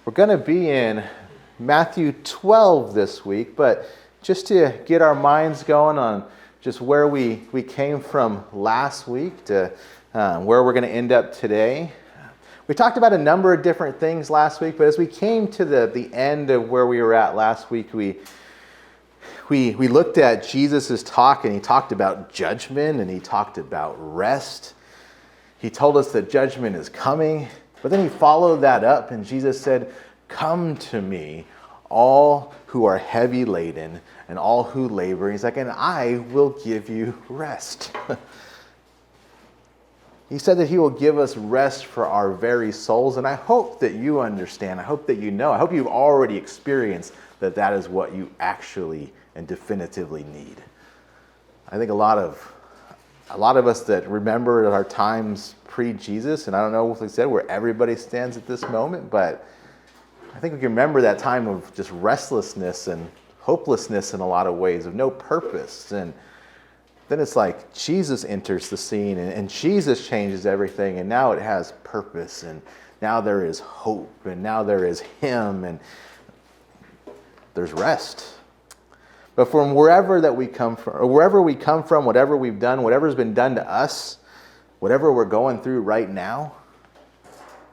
We're going to be in Matthew 12 this week, but just to get our minds going on just where we came from last week to where we're going to end up today. We talked about a number of different things last week, but as we came to the end of where we were at last week, we looked at Jesus' talk, and he talked about judgment, and he talked about rest. He told us that judgment is coming, but then he followed that up, and Jesus said, "Come to me, all who are heavy laden and all who labor." He's like, "And I will give you rest." He said that he will give us rest for our very souls, and I hope that you understand, I hope that you know, I hope you've already experienced that is what you actually and definitively need. I think a lot of us that remember our times pre-Jesus, and I don't know, like I said, where everybody stands at this moment, but I think we can remember that time of just restlessness and hopelessness in a lot of ways, of no purpose. And then it's like Jesus enters the scene, and Jesus changes everything, and now it has purpose, and now there is hope, and now there is Him, and there's rest. But from wherever that we come from, or wherever we come from, whatever we've done, whatever's been done to us, whatever we're going through right now,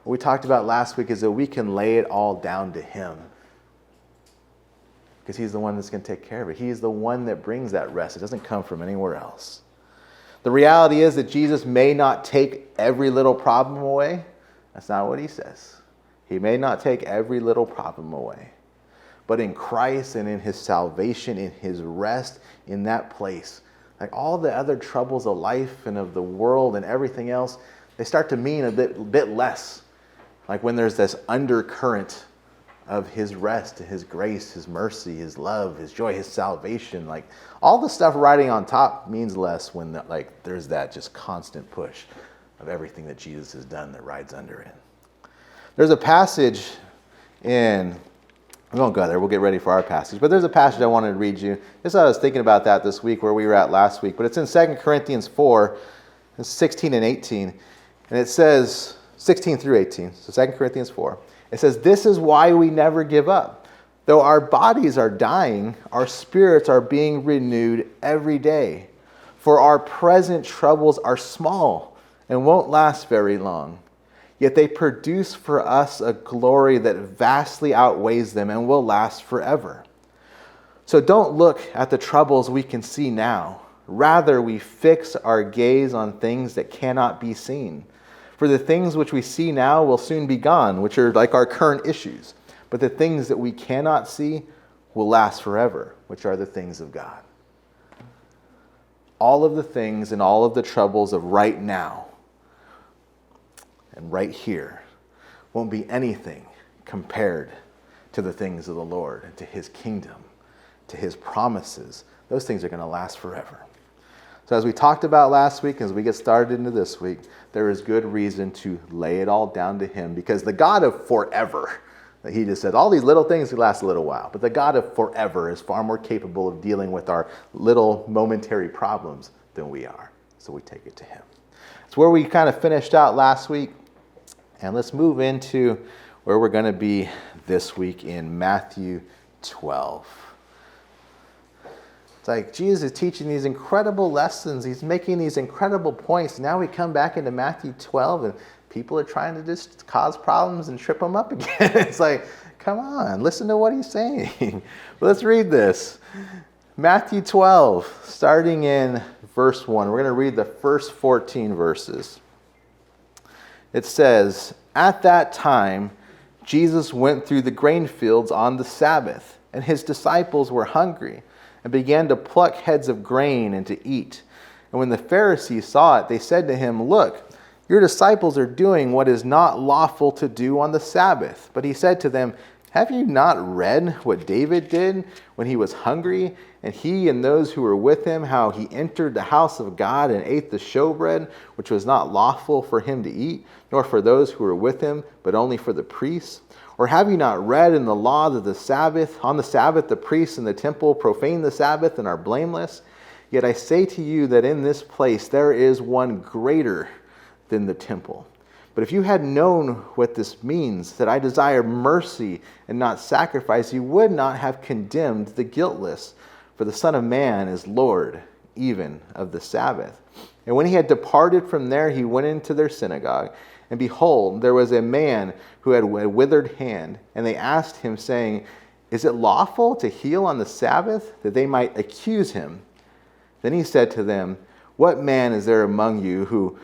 what we talked about last week is that we can lay it all down to Him, because He's the one that's going to take care of it. He's the one that brings that rest. It doesn't come from anywhere else. The reality is that Jesus may not take every little problem away. That's not what He says. He may not take every little problem away. But in Christ and in His salvation, in His rest, in that place, like all the other troubles of life and of the world and everything else, they start to mean a bit less. Like when there's this undercurrent of His rest, His grace, His mercy, His love, His joy, His salvation, like all the stuff riding on top means less when there's that just constant push of everything that Jesus has done that rides under it. There's a passage in, we won't go there, we'll get ready for our passage, but there's a passage I wanted to read you. Just I was thinking about that this week where we were at last week, but it's in 2 Corinthians 4, 16 and 18, and it says, 16 through 18, so 2 Corinthians 4. It says, "This is why we never give up. Though our bodies are dying, our spirits are being renewed every day. For our present troubles are small and won't last very long. Yet they produce for us a glory that vastly outweighs them and will last forever. So don't look at the troubles we can see now. Rather, we fix our gaze on things that cannot be seen. For the things which we see now will soon be gone, which are like our current issues. But the things that we cannot see will last forever, which are the things of God." All of the things and all of the troubles of right now and right here won't be anything compared to the things of the Lord and to His kingdom, to His promises. Those things are going to last forever. So as we talked about last week, as we get started into this week, there is good reason to lay it all down to Him, because the God of forever, that He just said, all these little things last a little while, but the God of forever is far more capable of dealing with our little momentary problems than we are. So we take it to Him. It's where we kind of finished out last week, and let's move into where we're going to be this week in Matthew 12. It's like Jesus is teaching these incredible lessons. He's making these incredible points. Now we come back into Matthew 12, and people are trying to just cause problems and trip them up again. It's like, come on, listen to what He's saying. But let's read this. Matthew 12, starting in verse 1. We're going to read the first 14 verses. It says, "At that time, Jesus went through the grain fields on the Sabbath, and His disciples were hungry, and began to pluck heads of grain and to eat. And when the Pharisees saw it, they said to Him, 'Look, your disciples are doing what is not lawful to do on the Sabbath.' But He said to them, 'Have you not read what David did when he was hungry, and he and those who were with him, how he entered the house of God and ate the showbread, which was not lawful for him to eat, nor for those who were with him, but only for the priests? Or have you not read in the law that on the Sabbath the priests in the temple profane the Sabbath and are blameless? Yet I say to you that in this place there is one greater than the temple. But if you had known what this means, that I desire mercy and not sacrifice, you would not have condemned the guiltless. For the Son of Man is Lord, even of the Sabbath. And when he had departed from there, he went into their synagogue. And behold, there was a man who had a withered hand. And they asked him, saying, Is it lawful to heal on the Sabbath? That they might accuse him. Then he said to them, What man is there among you who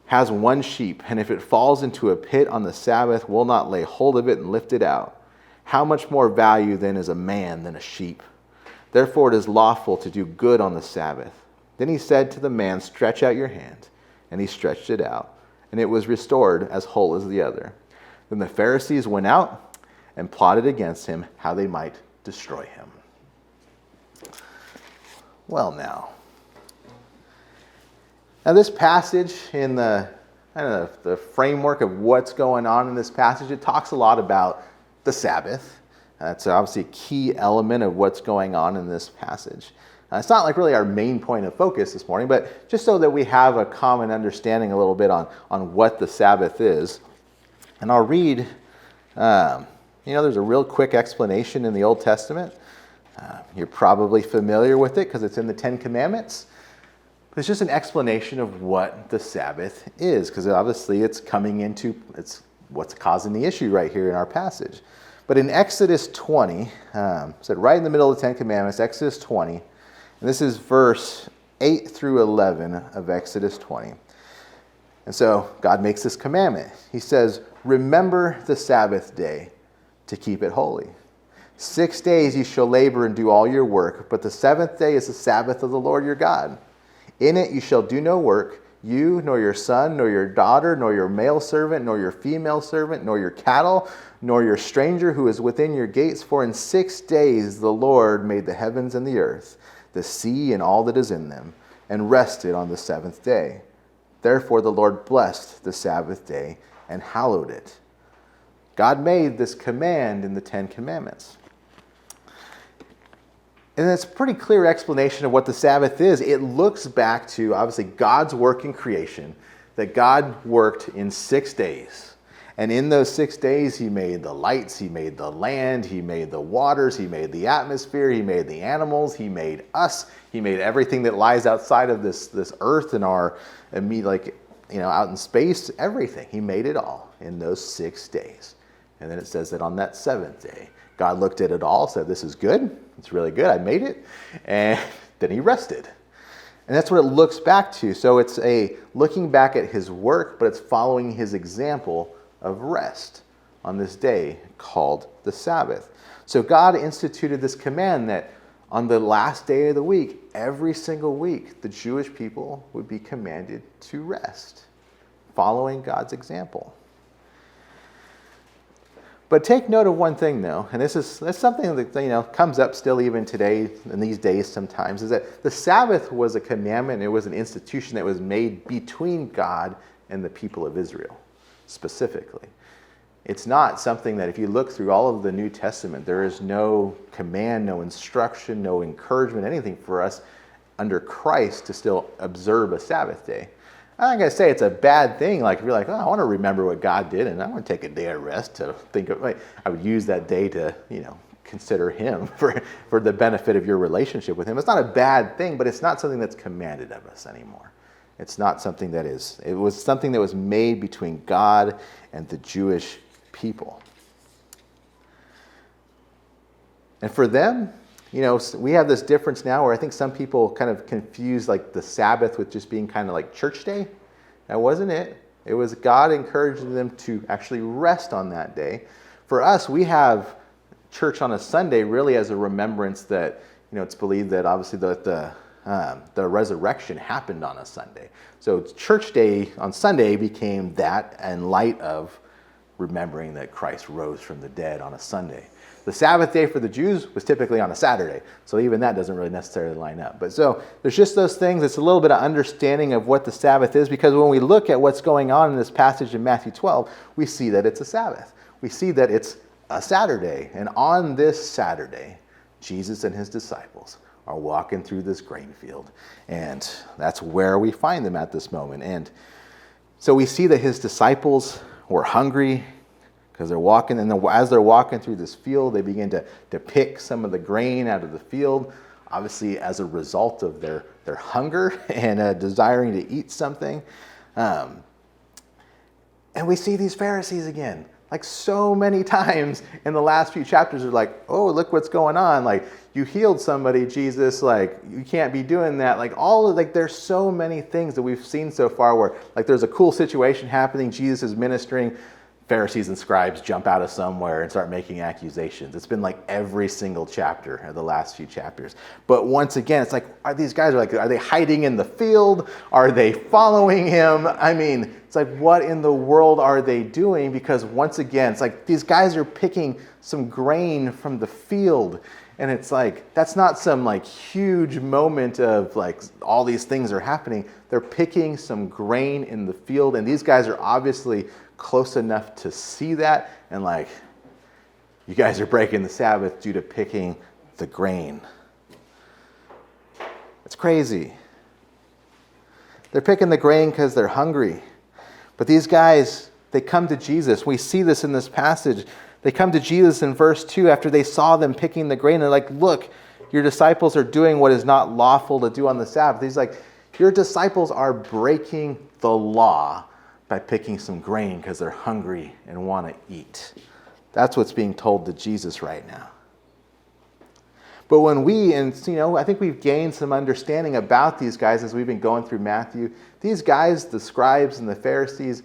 has one sheep, and if it falls into a pit on the Sabbath, will not lay hold of it and lift it out? How much more value then is a man than a sheep? Therefore it is lawful to do good on the Sabbath. Then he said to the man, Stretch out your hand. And he stretched it out, and it was restored as whole as the other. Then the Pharisees went out and plotted against him how they might destroy him. Well, now this passage in the framework of what's going on in this passage, it talks a lot about the Sabbath. That's obviously a key element of what's going on in this passage. It's not like really our main point of focus this morning, but just so that we have a common understanding a little bit on what the Sabbath is. And I'll read, there's a real quick explanation in the Old Testament. You're probably familiar with it because it's in the Ten Commandments. It's just an explanation of what the Sabbath is, because obviously it's what's causing the issue right here in our passage. But in Exodus 20, so right in the middle of the Ten Commandments, Exodus 20, and this is verse 8 through 11 of Exodus 20. And so God makes this commandment. He says, Remember the Sabbath day to keep it holy. 6 days you shall labor and do all your work, but the seventh day is the Sabbath of the Lord your God. In it you shall do no work, you, nor your son, nor your daughter, nor your male servant, nor your female servant, nor your cattle, nor your stranger who is within your gates. For in 6 days the Lord made the heavens and the earth, the sea and all that is in them, and rested on the seventh day. Therefore the Lord blessed the Sabbath day and hallowed it. God made this command in the Ten Commandments. And it's a pretty clear explanation of what the Sabbath is. It looks back to, obviously, God's work in creation, that God worked in 6 days. And in those 6 days, he made the lights, he made the land, he made the waters, he made the atmosphere, he made the animals, he made us, he made everything that lies outside of this earth and out in space, everything. He made it all in those 6 days. And then it says that on that seventh day, God looked at it all, said, This is good. It's really good. I made it. And then he rested. And that's what it looks back to. So it's a looking back at his work, but it's following his example of rest on this day called the Sabbath. So God instituted this command that on the last day of the week, every single week, the Jewish people would be commanded to rest, following God's example. But take note of one thing, though, and that's something that comes up still even today in these days sometimes, is that the Sabbath was a commandment, it was an institution that was made between God and the people of Israel, specifically. It's not something that if you look through all of the New Testament, there is no command, no instruction, no encouragement, anything for us under Christ to still observe a Sabbath day. I'm not going to say it's a bad thing. Like if you're like, I want to remember what God did, and I want to take a day of rest to think of. I would use that day to, consider Him for the benefit of your relationship with Him. It's not a bad thing, but it's not something that's commanded of us anymore. It's not something that is. It was something that was made between God and the Jewish people. And for them, we have this difference now where I think some people kind of confuse like the Sabbath with just being kind of like church day. That wasn't it. It was God encouraging them to actually rest on that day. For us, we have church on a Sunday really as a remembrance that, it's believed that obviously the resurrection happened on a Sunday. So church day on Sunday became that in light of remembering that Christ rose from the dead on a Sunday. The Sabbath day for the Jews was typically on a Saturday, so even that doesn't really necessarily line up. But so there's just those things. It's a little bit of understanding of what the Sabbath is, because when we look at what's going on in this passage in Matthew 12, we see that it's a Sabbath. We see that it's a Saturday, and on this Saturday, Jesus and his disciples are walking through this grain field, and that's where we find them at this moment. And So we see that his disciples were hungry because they're walking, and as they're walking through this field, they begin to pick some of the grain out of the field, obviously as a result of their hunger and desiring to eat something. And we see these Pharisees again, like so many times in the last few chapters. Are like, oh, look what's going on. Like, you healed somebody, Jesus. Like, you can't be doing that. Like, there's so many things that we've seen so far where, like, there's a cool situation happening. Jesus is ministering. Pharisees and scribes jump out of somewhere and start making accusations. It's been like every single chapter of the last few chapters. But once again, it's like, are they hiding in the field? Are they following him? I mean, it's like, what in the world are they doing? Because once again, it's like these guys are picking some grain from the field. And it's like, that's not some like huge moment of like all these things are happening. They're picking some grain in the field. And these guys are obviously close enough to see that, and like, you guys are breaking the Sabbath due to picking the grain. It's crazy. They're picking the grain because they're hungry. But these guys, they come to Jesus. We see this in this passage. They come to Jesus in verse 2 after they saw them picking the grain. They're like, look, your disciples are doing what is not lawful to do on the Sabbath. He's like, your disciples are breaking the law by picking some grain because they're hungry and want to eat. That's what's being told to Jesus right now. But when I think we've gained some understanding about these guys as we've been going through Matthew. These guys, the scribes and the Pharisees,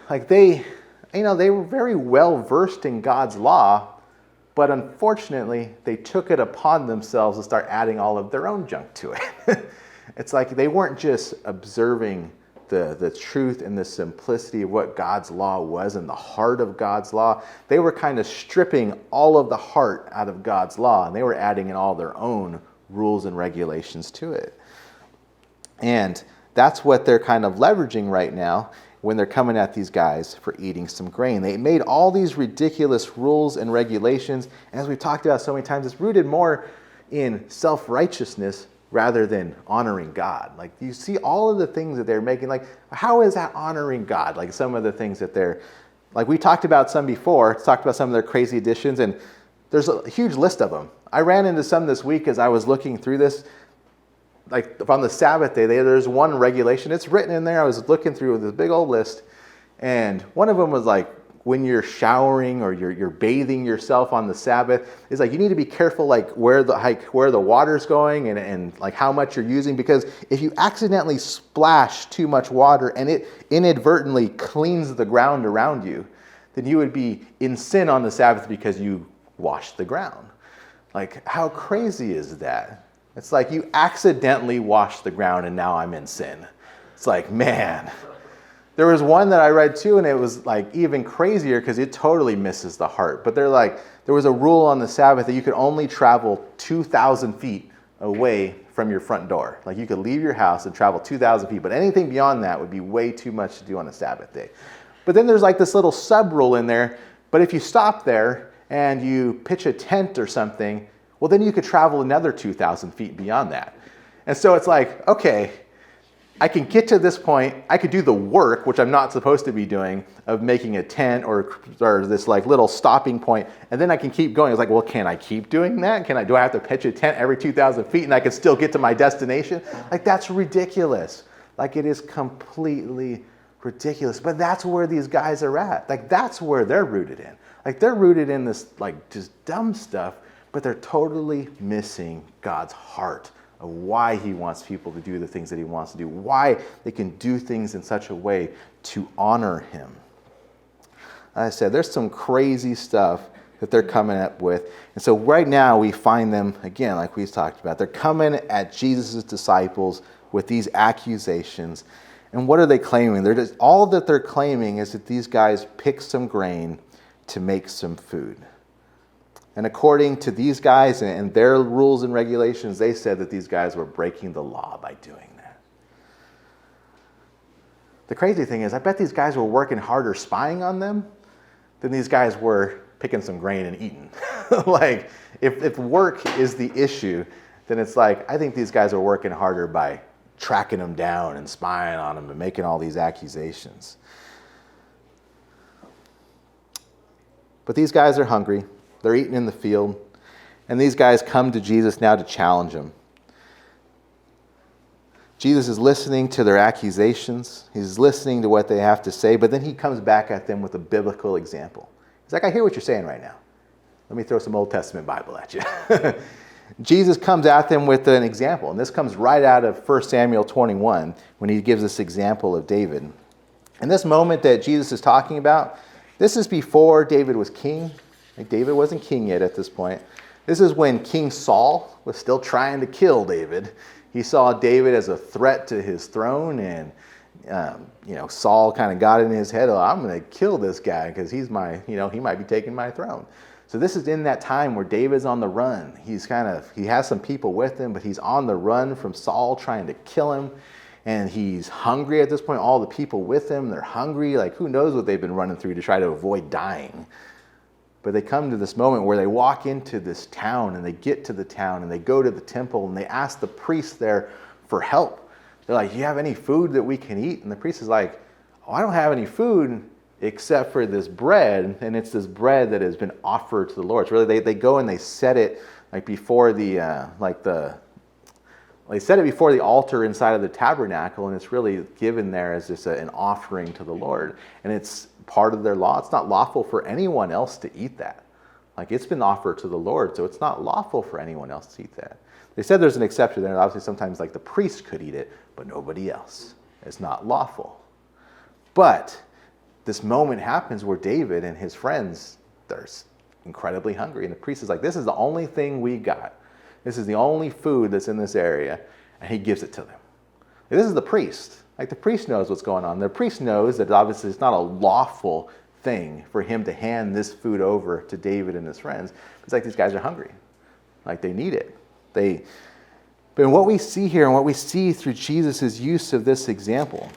like they were very well versed in God's law, but unfortunately, they took it upon themselves to start adding all of their own junk to it. It's like they weren't just observing the truth and the simplicity of what God's law was and the heart of God's law. They were kind of stripping all of the heart out of God's law, and they were adding in all their own rules and regulations to it. And that's what they're kind of leveraging right now when they're coming at these guys for eating some grain. They made all these ridiculous rules and regulations, and as we've talked about so many times, it's rooted more in self-righteousness rather than honoring God. Like, you see all of the things that they're making, like, how is that honoring God? Like, some of the things that they're, like, we talked about some before, talked about some of their crazy additions, and there's a huge list of them. I ran into some this week as I was looking through this. Like, on the Sabbath day, there's one regulation, it's written in there. I was looking through this big old list, and one of them was like, when you're showering or you're bathing yourself on the Sabbath, it's like you need to be careful like where the water's going and like how much you're using, because if you accidentally splash too much water and it inadvertently cleans the ground around you, then you would be in sin on the Sabbath because you washed the ground. Like, how crazy is that? It's like you accidentally washed the ground and now I'm in sin. It's like, man. There was one that I read too, and it was like even crazier because it totally misses the heart. But they're like, there was a rule on the Sabbath that you could only travel 2,000 feet away from your front door. Like, you could leave your house and travel 2,000 feet, but anything beyond that would be way too much to do on a Sabbath day. But then there's like this little sub rule in there. But if you stop there and you pitch a tent or something, well, then you could travel another 2,000 feet beyond that. And so it's like, okay, I can get to this point, I could do the work, which I'm not supposed to be doing, of making a tent or this like little stopping point, and then I can keep going. It's like, well, can I keep doing that? Do I have to pitch a tent every 2,000 feet and I can still get to my destination? Like, that's ridiculous. Like, it is completely ridiculous. But that's where these guys are at. Like, that's where they're rooted in. Like, they're rooted in this like just dumb stuff, but they're totally missing God's heart of why he wants people to do the things that he wants to do, why they can do things in such a way to honor him. Like I said, there's some crazy stuff that they're coming up with. And so right now we find them, again, like we talked about, they're coming at Jesus' disciples with these accusations. And what are they claiming? All that they're claiming is that these guys picked some grain to make some food. And according to these guys and their rules and regulations, they said that these guys were breaking the law by doing that. The crazy thing is, I bet these guys were working harder spying on them than these guys were picking some grain and eating. Like, if work is the issue, then it's like, I think these guys are working harder by tracking them down and spying on them and making all these accusations. But these guys are hungry. They're eating in the field. And these guys come to Jesus now to challenge him. Jesus is listening to their accusations. He's listening to what they have to say, but then he comes back at them with a biblical example. He's like, I hear what you're saying right now. Let me throw some Old Testament Bible at you. Jesus comes at them with an example, and this comes right out of 1 Samuel 21 when he gives this example of David. And this moment that Jesus is talking about, this is before David was king. Like David wasn't king yet at this point. This is when King Saul was still trying to kill David. He saw David as a threat to his throne, and Saul kind of got in his head, oh, I'm going to kill this guy because he's my, he might be taking my throne. So this is in that time where David's on the run. He has some people with him, but he's on the run from Saul trying to kill him. And he's hungry at this point. All the people with him, they're hungry. Like, who knows what they've been running through to try to avoid dying. But they come to this moment where they walk into this town, and they get to the town, and they go to the temple, and they ask the priest there for help. They're like, do you have any food that we can eat? And the priest is like, oh, I don't have any food except for this bread, and it's this bread that has been offered to the Lord. It's really, they go and they set it like before they set it before the altar inside of the tabernacle, and it's really given there as just an offering to the Lord. And it's part of their law. It's not lawful for anyone else to eat that. Like, it's been offered to the Lord, so it's not lawful for anyone else to eat that. They said there's an exception there. Obviously, sometimes like the priest could eat it, but nobody else. It's not lawful. But this moment happens where David and his friends, they're incredibly hungry. And the priest is like, this is the only thing we got. This is the only food that's in this area. And he gives it to them. This is the priest. Like, the priest knows what's going on. The priest knows that obviously it's not a lawful thing for him to hand this food over to David and his friends. It's like, these guys are hungry. Like, they need it. But what we see here and what we see through Jesus' use of this example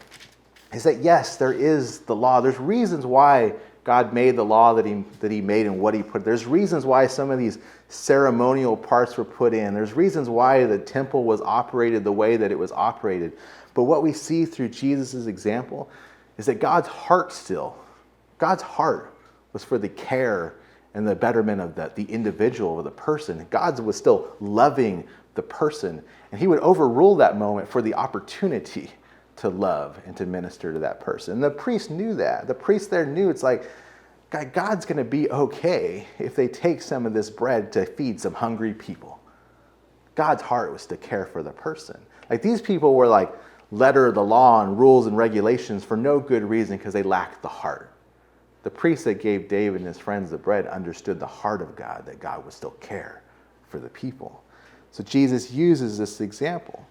is that, yes, there is the law. There's reasons why God made the law that he made and what he put. There's reasons why some of these ceremonial parts were put in. There's reasons why the temple was operated the way that it was operated. But what we see through Jesus' example is that God's heart was for the care and the betterment of the individual or the person. God was still loving the person, and he would overrule that moment for the opportunity to love and to minister to that person. And the priest knew that. The priest there knew, it's like, God's going to be okay if they take some of this bread to feed some hungry people. God's heart was to care for the person. Like, these people were like letter of the law and rules and regulations for no good reason because they lacked the heart. The priest that gave David and his friends the bread understood the heart of God, that God would still care for the people. So Jesus uses this example.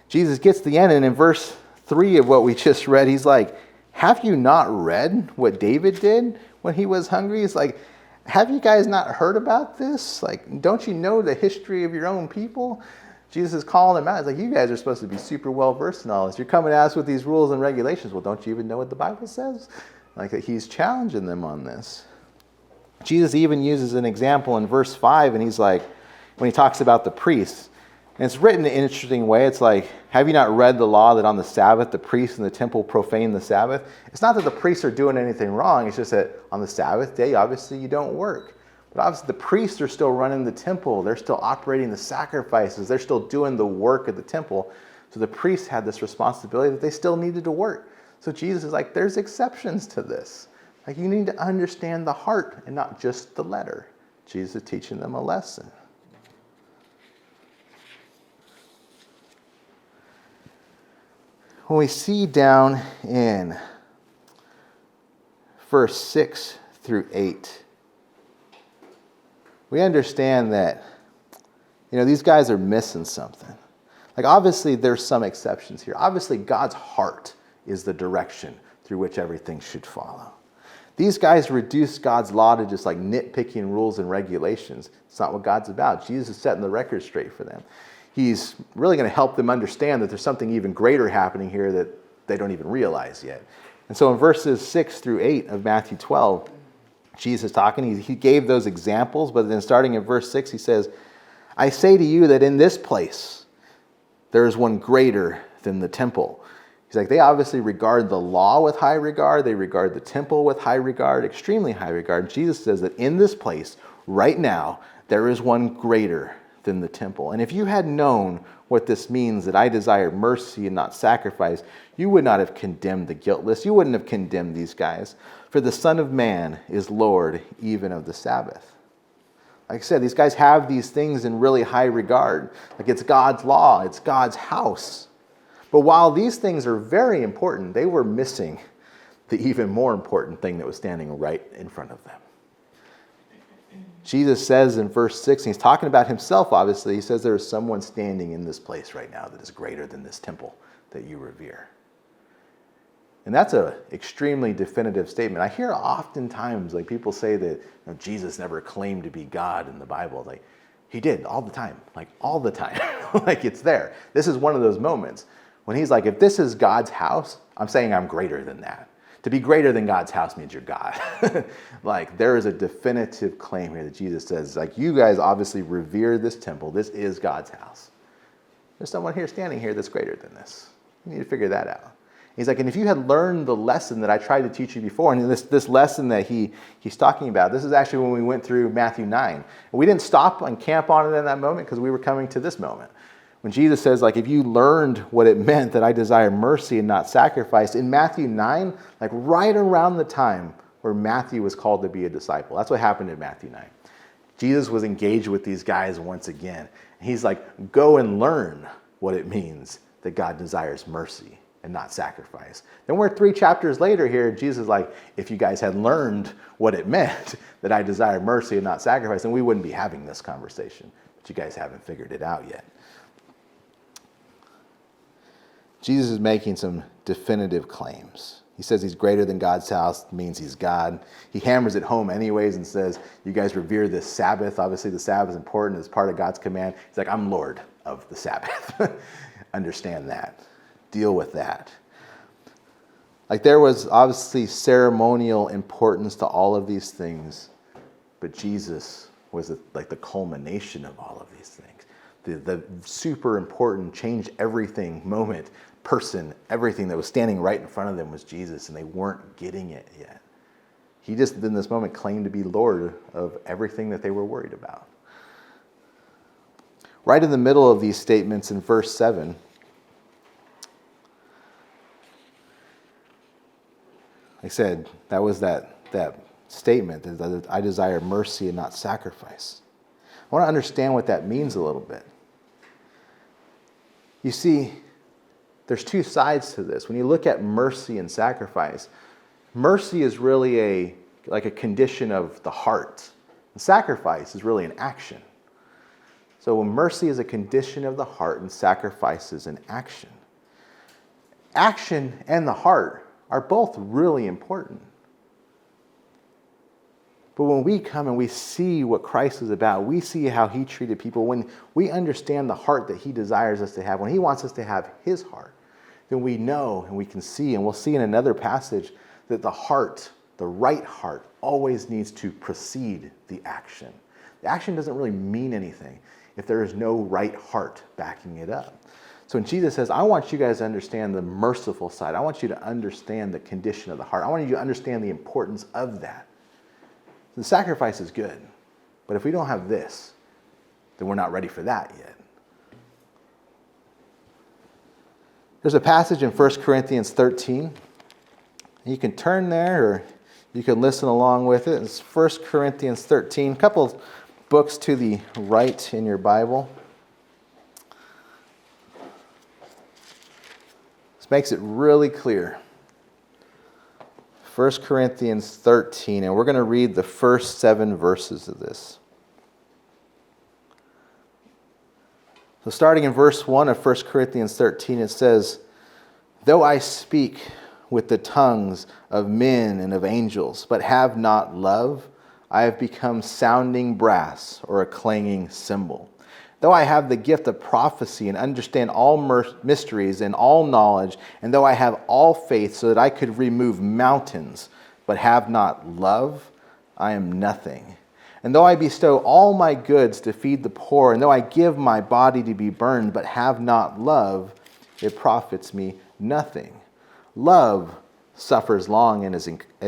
Jesus gets to the end, and in verse 3 of what we just read, he's like, have you not read what David did when he was hungry? He's like, have you guys not heard about this? Like, don't you know the history of your own people? Jesus is calling them out. He's like, you guys are supposed to be super well versed in all this. You're coming at us with these rules and regulations. Well, don't you even know what the Bible says? Like, he's challenging them on this. Jesus even uses an example in verse 5, and he's like, when he talks about the priests, and it's written in an interesting way. It's like, have you not read the law that on the Sabbath the priests in the temple profane the Sabbath? It's not that the priests are doing anything wrong. It's just that on the Sabbath day, obviously, you don't work. But obviously, the priests are still running the temple. They're still operating the sacrifices. They're still doing the work of the temple. So the priests had this responsibility that they still needed to work. So Jesus is like, there's exceptions to this. Like, you need to understand the heart and not just the letter. Jesus is teaching them a lesson. When we see down in verse 6 through 8, we understand that, these guys are missing something. Like, obviously, there's some exceptions here. Obviously, God's heart is the direction through which everything should follow. These guys reduce God's law to just like nitpicking rules and regulations. It's not what God's about. Jesus is setting the record straight for them. He's really going to help them understand that there's something even greater happening here that they don't even realize yet. And so in verses 6 through 8 of Matthew 12, Jesus is talking. He gave those examples, but then starting in verse 6, he says, I say to you that in this place there is one greater than the temple. He's like, they obviously regard the law with high regard. They regard the temple with high regard, extremely high regard. Jesus says that in this place, right now, there is one greater than the temple. And if you had known what this means, that I desire mercy and not sacrifice, you would not have condemned the guiltless. You wouldn't have condemned these guys. For the Son of Man is Lord even of the Sabbath. Like I said, these guys have these things in really high regard. Like it's God's law, it's God's house. But while these things are very important, they were missing the even more important thing that was standing right in front of them. Jesus says in verse 6, and he's talking about himself, obviously, he says there is someone standing in this place right now that is greater than this temple that you revere. And that's an extremely definitive statement. I hear oftentimes like people say that Jesus never claimed to be God in the Bible. Like he did all the time, like all the time. Like it's there. This is one of those moments when he's like, if this is God's house, I'm saying I'm greater than that. To be greater than God's house means you're God. Like there is a definitive claim here that Jesus says, like you guys obviously revere this temple. This is God's house. There's someone here standing here that's greater than this. You need to figure that out. He's like, and if you had learned the lesson that I tried to teach you before, and this lesson that he's talking about, this is actually when we went through Matthew 9. And we didn't stop and camp on it in that moment because we were coming to this moment. When Jesus says, like, if you learned what it meant that I desire mercy and not sacrifice, in Matthew 9, like right around the time where Matthew was called to be a disciple. That's what happened in Matthew 9. Jesus was engaged with these guys once again. And he's like, go and learn what it means that God desires mercy and not sacrifice. Then we're 3 chapters later here, and Jesus is like, if you guys had learned what it meant that I desire mercy and not sacrifice, then we wouldn't be having this conversation. But you guys haven't figured it out yet. Jesus is making some definitive claims. He says he's greater than God's house, means he's God. He hammers it home anyways and says, you guys revere this Sabbath. Obviously the Sabbath is important. It's part of God's command. He's like, I'm Lord of the Sabbath. Understand that. Deal with that. Like there was obviously ceremonial importance to all of these things, but Jesus was like the culmination of all of these things. The super important, changed everything moment, person, everything that was standing right in front of them was Jesus, and they weren't getting it yet. He just, in this moment, claimed to be Lord of everything that they were worried about. Right in the middle of these statements in verse 7, I said, that was that statement, that I desire mercy and not sacrifice. I want to understand what that means a little bit. You see, there's 2 sides to this. When you look at mercy and sacrifice, mercy is really like a condition of the heart. And sacrifice is really an action. So when mercy is a condition of the heart and sacrifice is an action. Action and the heart are both really important. But when we come and we see what Christ is about, we see how he treated people, when we understand the heart that he desires us to have, when he wants us to have his heart, then we know and we can see, and we'll see in another passage, that the heart, the right heart, always needs to precede the action. The action doesn't really mean anything if there is no right heart backing it up. So when Jesus says, I want you guys to understand the merciful side, I want you to understand the condition of the heart, I want you to understand the importance of that. The sacrifice is good, but if we don't have this, then we're not ready for that yet. There's a passage in 1 Corinthians 13. You can turn there or you can listen along with it. It's 1 Corinthians 13, a couple of books to the right in your Bible. This makes it really clear. 1 Corinthians 13, and we're going to read the first 7 verses of this. So starting in verse 1 of 1 Corinthians 13, it says, though I speak with the tongues of men and of angels, but have not love, I have become sounding brass or a clanging cymbal. Though I have the gift of prophecy and understand all mysteries and all knowledge, and though I have all faith so that I could remove mountains, but have not love, I am nothing. And though I bestow all my goods to feed the poor, and though I give my body to be burned, but have not love, it profits me nothing. Love suffers long and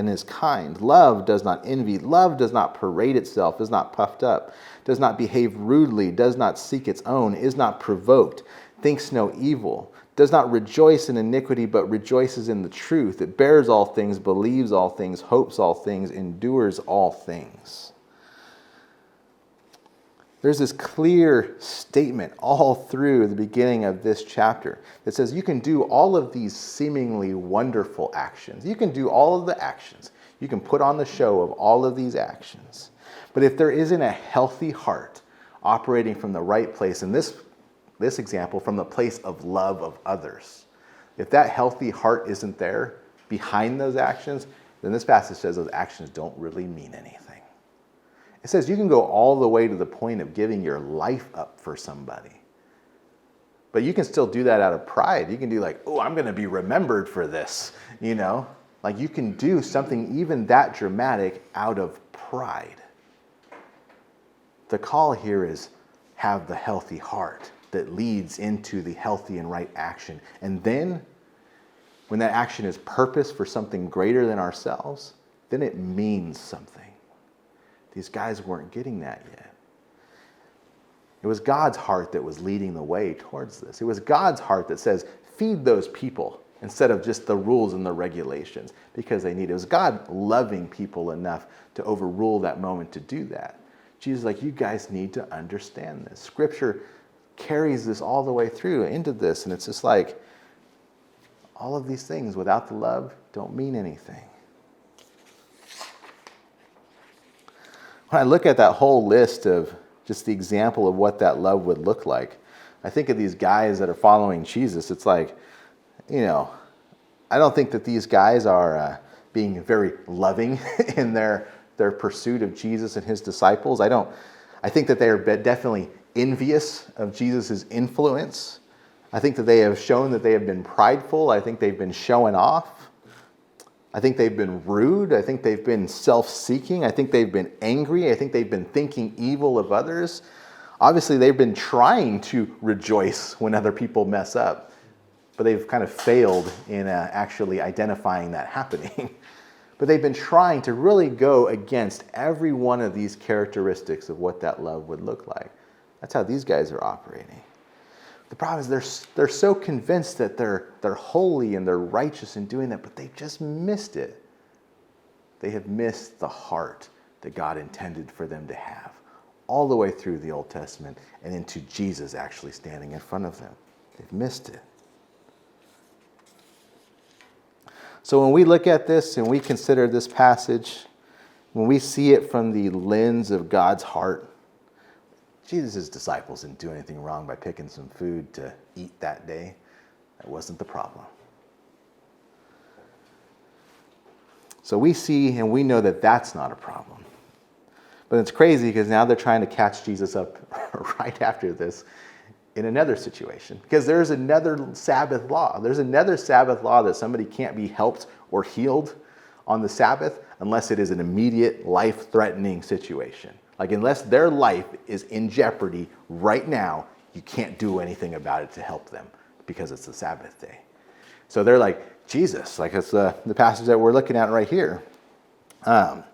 is kind. Love does not envy. Love does not parade itself, is not puffed up, does not behave rudely, does not seek its own, is not provoked, thinks no evil, does not rejoice in iniquity, but rejoices in the truth. It bears all things, believes all things, hopes all things, endures all things. There's this clear statement all through the beginning of this chapter that says you can do all of these seemingly wonderful actions. You can do all of the actions. You can put on the show of all of these actions. But if there isn't a healthy heart operating from the right place, in this example, from the place of love of others, if that healthy heart isn't there behind those actions, then this passage says those actions don't really mean anything. It says you can go all the way to the point of giving your life up for somebody. But you can still do that out of pride. You can do like, oh, I'm going to be remembered for this, you know? Like you can do something even that dramatic out of pride. The call here is have the healthy heart that leads into the healthy and right action. And then when that action is purpose for something greater than ourselves, then it means something. These guys weren't getting that yet. It was God's heart that was leading the way towards this. It was God's heart that says, feed those people instead of just the rules and the regulations because they need it. It was God loving people enough to overrule that moment to do that. Jesus is like, you guys need to understand this. Scripture carries this all the way through into this, and it's just like, all of these things without the love don't mean anything. When I look at that whole list of just the example of what that love would look like, I think of these guys that are following Jesus. It's like, you know, I don't think that these guys are being very loving in their pursuit of Jesus and his disciples. I think that they are definitely envious of Jesus' influence. I think that they have shown that they have been prideful. I think they've been showing off. I think they've been rude. I think they've been self-seeking. I think they've been angry. I think they've been thinking evil of others. Obviously, they've been trying to rejoice when other people mess up, but they've kind of failed in actually identifying that happening. But they've been trying to really go against every one of these characteristics of what that love would look like. That's how these guys are operating. The problem is they're so convinced that they're holy and they're righteous in doing that, but they just missed it. They have missed the heart that God intended for them to have all the way through the Old Testament and into Jesus actually standing in front of them. They've missed it. So when we look at this and we consider this passage, when we see it from the lens of God's heart, Jesus' disciples didn't do anything wrong by picking some food to eat that day. That wasn't the problem. So we see and we know that that's not a problem. But it's crazy because now they're trying to catch Jesus up right after this in another situation. Because there's another Sabbath law. There's another Sabbath law that somebody can't be helped or healed on the Sabbath unless it is an immediate life-threatening situation. Like unless their life is in jeopardy right now, you can't do anything about it to help them because it's the Sabbath day. So they're like, Jesus, like it's the passage that we're looking at right here. When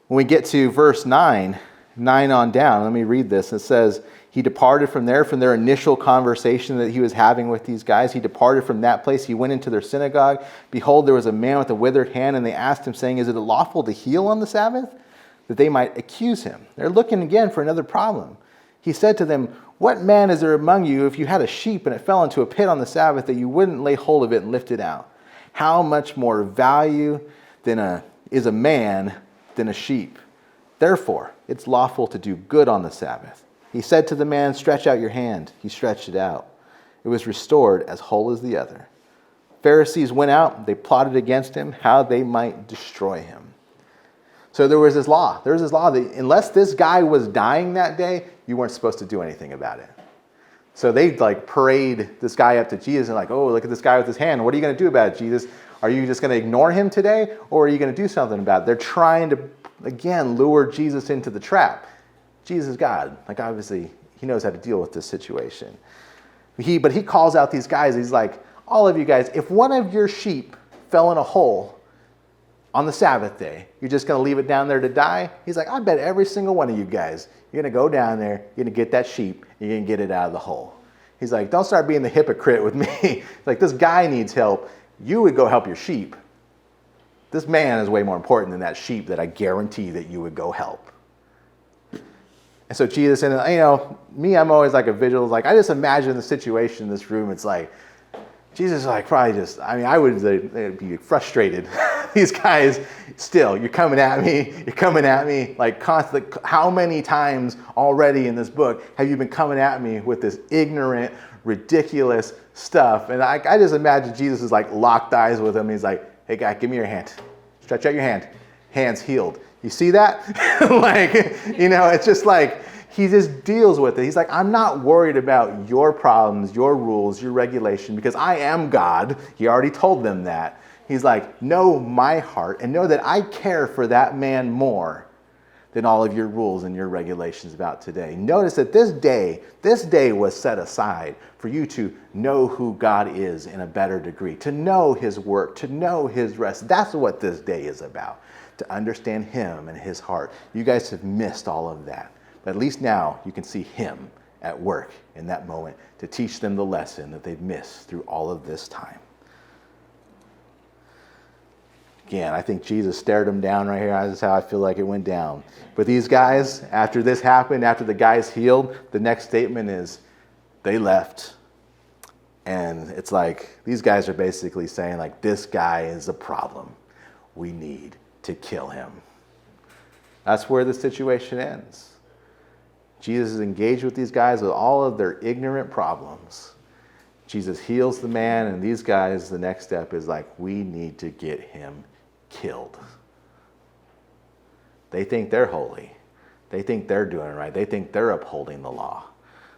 we get to verse 9 on down, let me read this. It says, he departed from their initial conversation that he was having with these guys. He departed from that place. He went into their synagogue. Behold, there was a man with a withered hand, and they asked him, saying, is it lawful to heal on the Sabbath? That they might accuse him. They're looking again for another problem. He said to them, what man is there among you if you had a sheep and it fell into a pit on the Sabbath that you wouldn't lay hold of it and lift it out? How much more value is a man than a sheep? Therefore, it's lawful to do good on the Sabbath. He said to the man, stretch out your hand. He stretched it out. It was restored as whole as the other. Pharisees went out. They plotted against him, how they might destroy him. So there was this law. There was this law that unless this guy was dying that day, you weren't supposed to do anything about it. So they like parade this guy up to Jesus and like, oh, look at this guy with his hand. What are you going to do about it, Jesus? Are you just going to ignore him today? Or are you going to do something about it? They're trying to, again, lure Jesus into the trap. Jesus is God. Like obviously, he knows how to deal with this situation. But he calls out these guys. He's like, all of you guys, if one of your sheep fell in a hole on the Sabbath day, you're just going to leave it down there to die? He's like, I bet every single one of you guys, you're going to go down there, you're going to get that sheep, you're going to get it out of the hole. He's like, don't start being the hypocrite with me. Like, this guy needs help. You would go help your sheep. This man is way more important than that sheep that I guarantee that you would go help. And so Jesus, and me, I'm always like a visual, like I just imagine the situation in this room. It's like, Jesus is like probably I would be frustrated. These guys, still, you're coming at me, like constantly. How many times already in this book have you been coming at me with this ignorant, ridiculous stuff? And I just imagine Jesus is like locked eyes with him. He's like, hey guy, give me your hand. Stretch out your hand. Hand's healed. You see that? It's just like, he just deals with it. He's like, I'm not worried about your problems, your rules, your regulation, because I am God. He already told them that. He's like, know my heart and know that I care for that man more than all of your rules and your regulations about today. Notice that this day was set aside for you to know who God is in a better degree, to know his work, to know his rest. That's what this day is about, to understand him and his heart. You guys have missed all of that. But at least now you can see him at work in that moment to teach them the lesson that they've missed through all of this time. Again, I think Jesus stared them down right here. This is how I feel like it went down. But these guys, after this happened, after the guys healed, the next statement is they left. And it's like these guys are basically saying, like, this guy is a problem. We need to kill him. That's where the situation ends. Jesus is engaged with these guys with all of their ignorant problems. Jesus heals the man, and these guys, the next step is like, we need to get him killed. They think they're holy. They think they're doing right. They think they're upholding the law.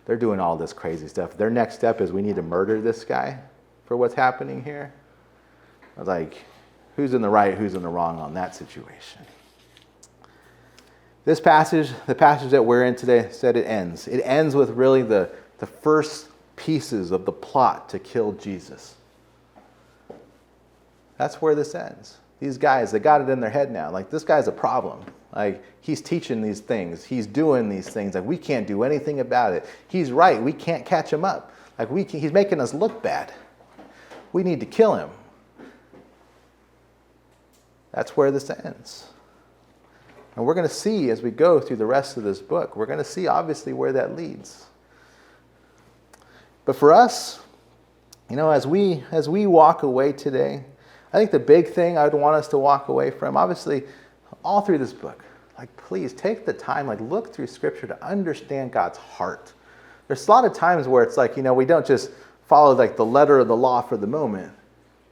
They're doing all this crazy stuff. Their next step is we need to murder this guy for what's happening here. I was like, who's in the right, who's in the wrong on that situation? This passage, the passage that we're in today, said it ends. It ends with really the first pieces of the plot to kill Jesus. That's where this ends. These guys, they got it in their head now. Like, this guy's a problem. Like, he's teaching these things. He's doing these things. Like, we can't do anything about it. He's right. We can't catch him up. Like, he's making us look bad. We need to kill him. That's where this ends. And we're going to see as we go through the rest of this book, we're going to see obviously where that leads. But for us, as we walk away today, I think the big thing I would want us to walk away from, obviously, all through this book, like, please take the time, like, look through Scripture to understand God's heart. There's a lot of times where it's like, we don't just follow like the letter of the law for the moment.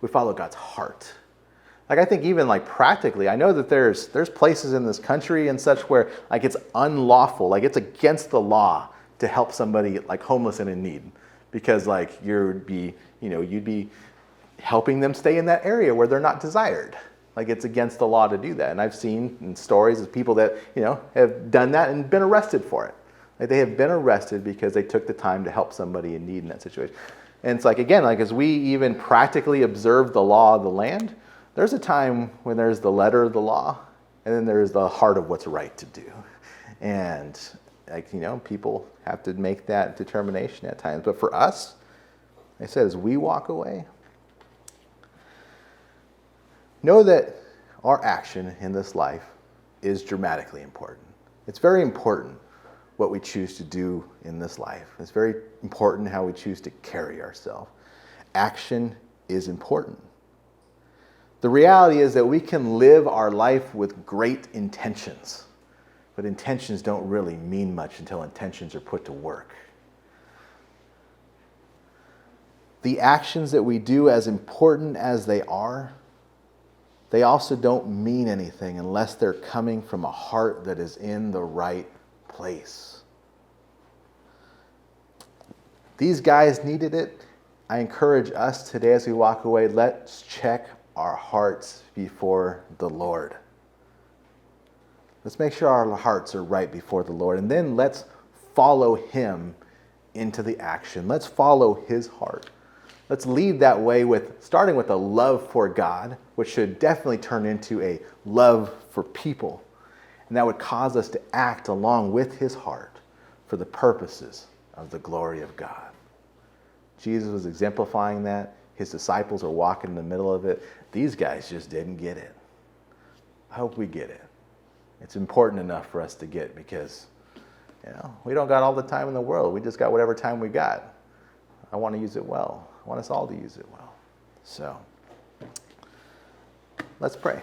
We follow God's heart. Like, I think even like practically, I know that there's places in this country and such where like it's unlawful, like it's against the law to help somebody like homeless and in need, because like you'd be helping them stay in that area where they're not desired. Like, it's against the law to do that. And I've seen in stories of people that, have done that and been arrested for it. Like, they have been arrested because they took the time to help somebody in need in that situation. And it's like, again, like as we even practically observe the law of the land, there's a time when there's the letter of the law, and then there's the heart of what's right to do. And like, people have to make that determination at times. But for us, like I said, as we walk away, know that our action in this life is dramatically important. It's very important what we choose to do in this life. It's very important how we choose to carry ourselves. Action is important. The reality is that we can live our life with great intentions, but intentions don't really mean much until intentions are put to work. The actions that we do, as important as they are, they also don't mean anything unless they're coming from a heart that is in the right place. These guys needed it. I encourage us today as we walk away, let's check our hearts before the Lord. Let's make sure our hearts are right before the Lord, and then let's follow Him into the action. Let's follow his heart. Let's lead that way starting with a love for God, which should definitely turn into a love for people. And that would cause us to act along with his heart for the purposes of the glory of God. Jesus was exemplifying that. His disciples are walking in the middle of it. These guys just didn't get it. I hope we get it. It's important enough for us to get because, we don't got all the time in the world. We just got whatever time we got. I want to use it well. I want us all to use it well. So, let's pray.